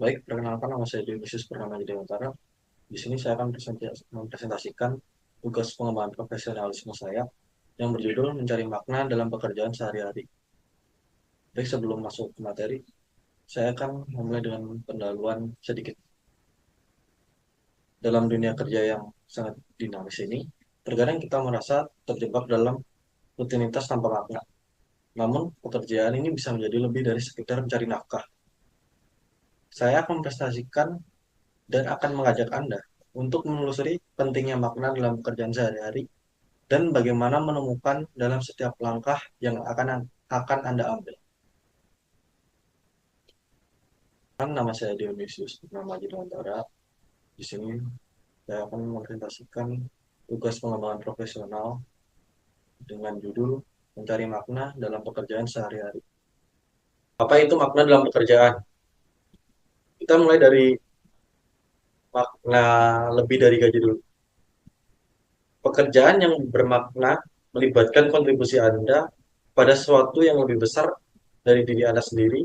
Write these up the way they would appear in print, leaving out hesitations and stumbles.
Baik, perkenalkan nama saya Dionysius Purnama Jayawantara. Di sini saya akan mempresentasikan tugas pengembangan profesionalisme saya yang berjudul mencari makna dalam pekerjaan sehari-hari. Baik, sebelum masuk ke materi, saya akan memulai dengan pendahuluan sedikit. Dalam dunia kerja yang sangat dinamis ini, terkadang kita merasa terjebak dalam rutinitas tanpa makna. Namun, pekerjaan ini bisa menjadi lebih dari sekedar mencari nafkah. Saya akan mempresentasikan dan akan mengajak Anda untuk menelusuri pentingnya makna dalam pekerjaan sehari-hari dan bagaimana menemukan dalam setiap langkah yang akan Anda ambil. Nama saya Dionysius Purnama Jayawantara. Di sini saya akan mempresentasikan tugas pengembangan profesional dengan judul mencari makna dalam pekerjaan sehari-hari. Apa itu makna dalam pekerjaan? Kita mulai dari makna lebih dari gaji dulu. Pekerjaan yang bermakna melibatkan kontribusi Anda pada sesuatu yang lebih besar dari diri Anda sendiri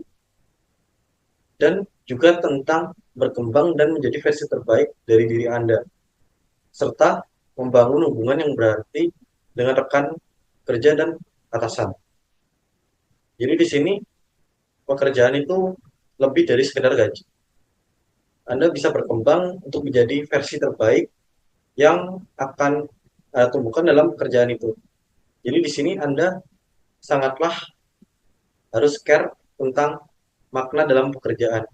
dan juga tentang berkembang dan menjadi versi terbaik dari diri Anda, serta membangun hubungan yang berarti dengan rekan kerja dan atasan. Jadi di sini pekerjaan itu lebih dari sekedar gaji. Anda bisa berkembang untuk menjadi versi terbaik yang akan Anda tumbuhkan dalam pekerjaan itu. Jadi di sini Anda sangatlah harus care tentang makna dalam pekerjaan.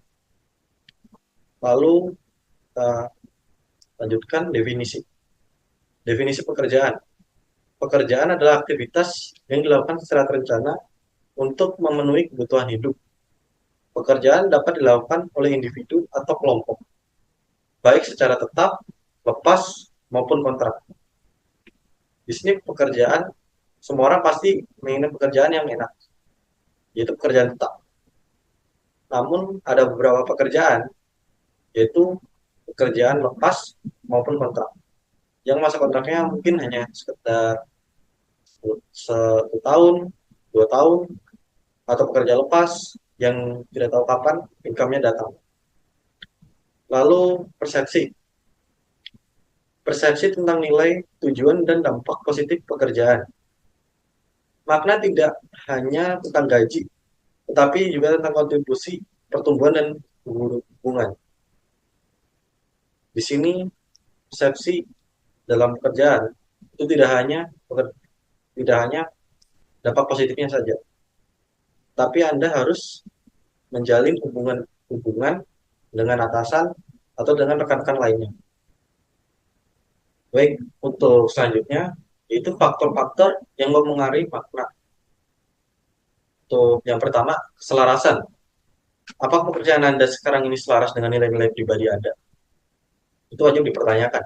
Lalu kita lanjutkan definisi. Definisi pekerjaan. Pekerjaan adalah aktivitas yang dilakukan secara terencana untuk memenuhi kebutuhan hidup. Pekerjaan dapat dilakukan oleh individu atau kelompok, baik secara tetap, lepas, maupun kontrak. Di sini pekerjaan, semua orang pasti menginginkan pekerjaan yang enak, yaitu pekerjaan tetap. Namun ada beberapa pekerjaan, yaitu pekerjaan lepas maupun kontrak. Yang masa kontraknya mungkin hanya sekitar 1 tahun, 2 tahun, atau pekerja lepas yang tidak tahu kapan income-nya datang. Lalu persepsi. Persepsi tentang nilai, tujuan, dan dampak positif pekerjaan. Makna tidak hanya tentang gaji, tetapi juga tentang kontribusi, pertumbuhan, dan hubungan. Di sini persepsi dalam pekerjaan itu tidak hanya dampak positifnya saja, tapi Anda harus menjalin hubungan dengan atasan atau dengan rekan-rekan lainnya. Baik, untuk selanjutnya itu faktor-faktor yang mempengaruhi makna. Untuk yang pertama, keselarasan. Apa pekerjaan Anda sekarang ini selaras dengan nilai-nilai pribadi Anda? Itu wajib dipertanyakan.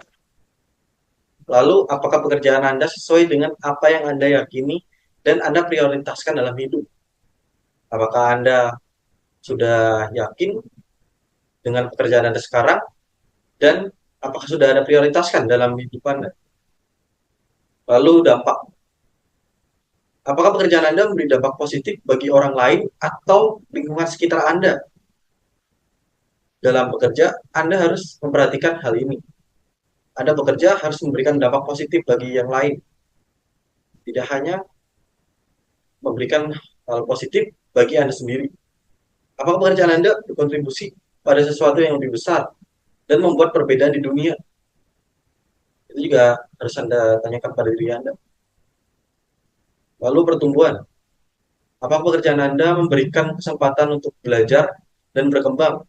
Lalu, apakah pekerjaan Anda sesuai dengan apa yang Anda yakini dan Anda prioritaskan dalam hidup? Apakah Anda sudah yakin dengan pekerjaan Anda sekarang dan apakah sudah ada prioritaskan dalam hidup Anda? Lalu dampak. Apakah pekerjaan Anda memberi dampak positif bagi orang lain atau lingkungan sekitar Anda? Dalam bekerja, Anda harus memperhatikan hal ini. Anda bekerja harus memberikan dampak positif bagi yang lain. Tidak hanya memberikan hal positif bagi Anda sendiri. Apakah pekerjaan Anda berkontribusi pada sesuatu yang lebih besar dan membuat perbedaan di dunia? Itu juga harus Anda tanyakan pada diri Anda. Lalu pertumbuhan. Apakah pekerjaan Anda memberikan kesempatan untuk belajar dan berkembang?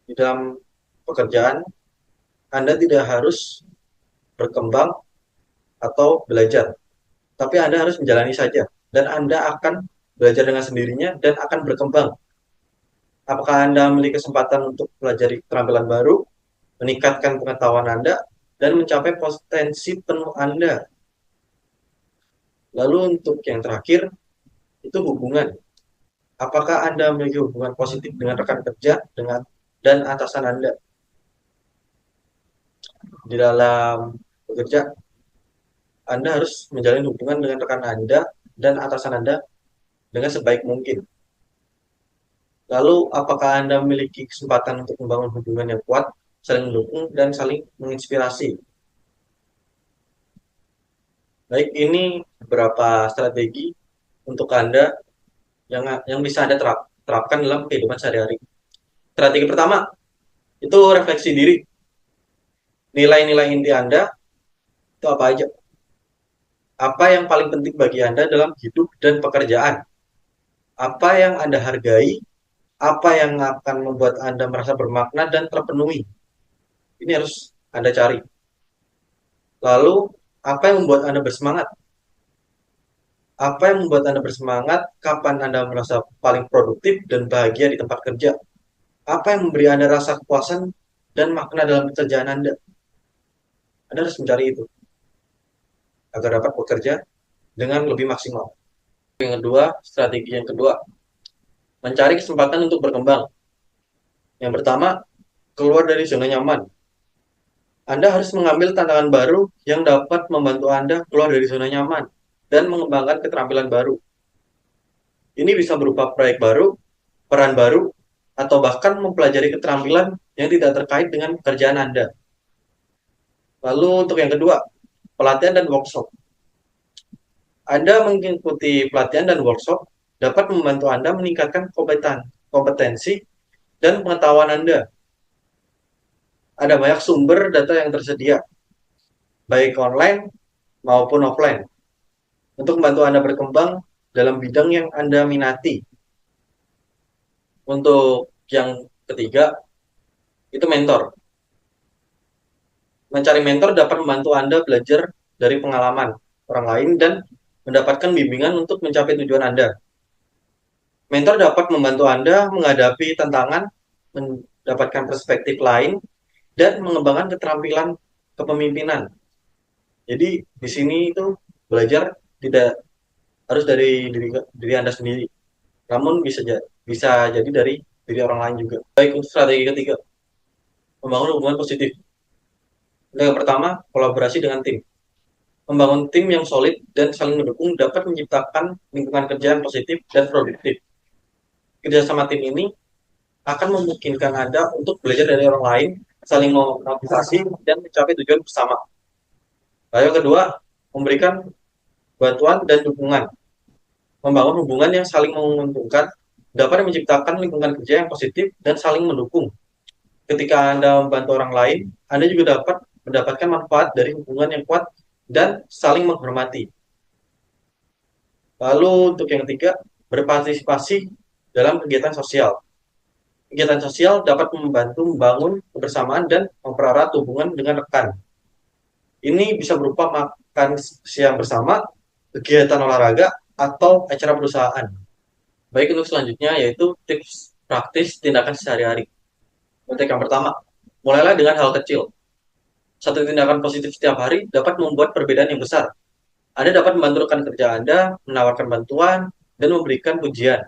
Di dalam pekerjaan, Anda tidak harus berkembang atau belajar, tapi Anda harus menjalani saja. Dan Anda akan belajar dengan sendirinya dan akan berkembang. Apakah Anda memiliki kesempatan untuk pelajari keterampilan baru, meningkatkan pengetahuan Anda, dan mencapai potensi penuh Anda? Lalu untuk yang terakhir, itu hubungan. Apakah Anda memiliki hubungan positif dengan rekan kerja dan atasan Anda? Di dalam bekerja, Anda harus menjalin hubungan dengan rekan Anda dan atasan Anda dengan sebaik mungkin. Lalu, apakah Anda memiliki kesempatan untuk membangun hubungan yang kuat, saling mendukung, dan saling menginspirasi? Baik, ini beberapa strategi untuk Anda yang bisa Anda terapkan dalam kehidupan sehari-hari. Strategi pertama, itu refleksi diri. Nilai-nilai inti Anda itu apa aja? Apa yang paling penting bagi Anda dalam hidup dan pekerjaan? Apa yang Anda hargai? Apa yang akan membuat Anda merasa bermakna dan terpenuhi? Ini harus Anda cari. Lalu, apa yang membuat Anda bersemangat? Apa yang membuat Anda bersemangat? Kapan Anda merasa paling produktif dan bahagia di tempat kerja? Apa yang memberi Anda rasa kepuasan dan makna dalam pekerjaan Anda? Anda harus mencari itu agar dapat bekerja dengan lebih maksimal. Yang kedua, strategi yang kedua, mencari kesempatan untuk berkembang. Yang pertama, keluar dari zona nyaman. Anda harus mengambil tantangan baru yang dapat membantu Anda keluar dari zona nyaman dan mengembangkan keterampilan baru. Ini bisa berupa proyek baru, peran baru, atau bahkan mempelajari keterampilan yang tidak terkait dengan pekerjaan Anda. Lalu untuk yang kedua, pelatihan dan workshop. Anda mengikuti pelatihan dan workshop dapat membantu Anda meningkatkan kompetensi dan pengetahuan Anda. Ada banyak sumber data yang tersedia, baik online maupun offline, untuk membantu Anda berkembang dalam bidang yang Anda minati. Untuk yang ketiga, itu mentor. Mencari mentor dapat membantu Anda belajar dari pengalaman orang lain dan mendapatkan bimbingan untuk mencapai tujuan Anda. Mentor dapat membantu Anda menghadapi tantangan, mendapatkan perspektif lain, dan mengembangkan keterampilan kepemimpinan. Jadi di sini itu belajar tidak harus dari diri Anda sendiri, namun bisa jadi dari diri orang lain juga. Baik, untuk strategi ketiga, membangun hubungan positif. Yang pertama, kolaborasi dengan tim. Membangun tim yang solid dan saling mendukung dapat menciptakan lingkungan kerja yang positif dan produktif. Kerjasama tim ini akan memungkinkan Anda untuk belajar dari orang lain, saling memotivasi, dan mencapai tujuan bersama. Lalu yang kedua, memberikan bantuan dan dukungan. Membangun hubungan yang saling menguntungkan dapat menciptakan lingkungan kerja yang positif dan saling mendukung. Ketika Anda membantu orang lain, Anda juga dapat mendapatkan manfaat dari hubungan yang kuat dan saling menghormati. Lalu untuk yang ketiga, berpartisipasi dalam kegiatan sosial. Kegiatan sosial dapat membantu membangun kebersamaan dan mempererat hubungan dengan rekan. Ini bisa berupa makan siang bersama, kegiatan olahraga, atau acara perusahaan. Baik, untuk selanjutnya yaitu tips praktis tindakan sehari-hari. Untuk yang pertama, mulailah dengan hal kecil. Satu tindakan positif setiap hari dapat membuat perbedaan yang besar. Anda dapat membantu rekan kerja Anda, menawarkan bantuan, dan memberikan pujian.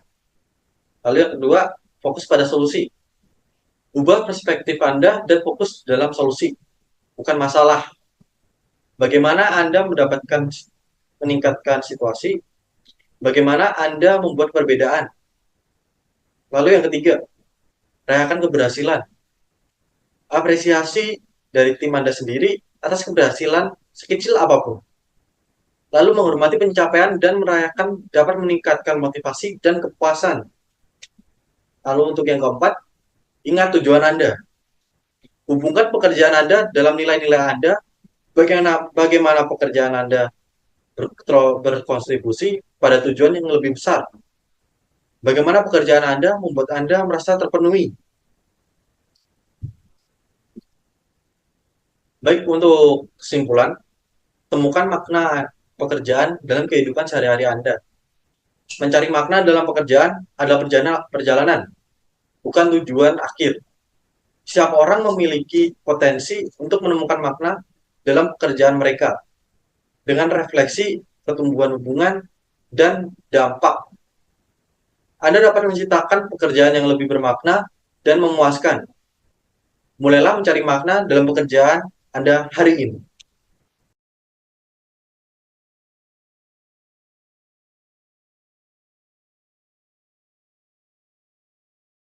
Lalu yang kedua, fokus pada solusi. Ubah perspektif Anda dan fokus dalam solusi, bukan masalah. Bagaimana Anda meningkatkan situasi, bagaimana Anda membuat perbedaan. Lalu yang ketiga, rayakan keberhasilan. Apresiasi dari tim Anda sendiri atas keberhasilan sekecil apapun. Lalu menghormati pencapaian dan merayakan dapat meningkatkan motivasi dan kepuasan. Lalu untuk yang keempat, ingat tujuan Anda. Hubungkan pekerjaan Anda dalam nilai-nilai Anda, bagaimana pekerjaan Anda berkontribusi pada tujuan yang lebih besar. Bagaimana pekerjaan Anda membuat Anda merasa terpenuhi. Baik, untuk kesimpulan, temukan makna pekerjaan dalam kehidupan sehari-hari Anda. Mencari makna dalam pekerjaan adalah perjalanan, bukan tujuan akhir. Setiap orang memiliki potensi untuk menemukan makna dalam pekerjaan mereka dengan refleksi pertumbuhan hubungan dan dampak. Anda dapat menciptakan pekerjaan yang lebih bermakna dan memuaskan. Mulailah mencari makna dalam pekerjaan Anda hari ini.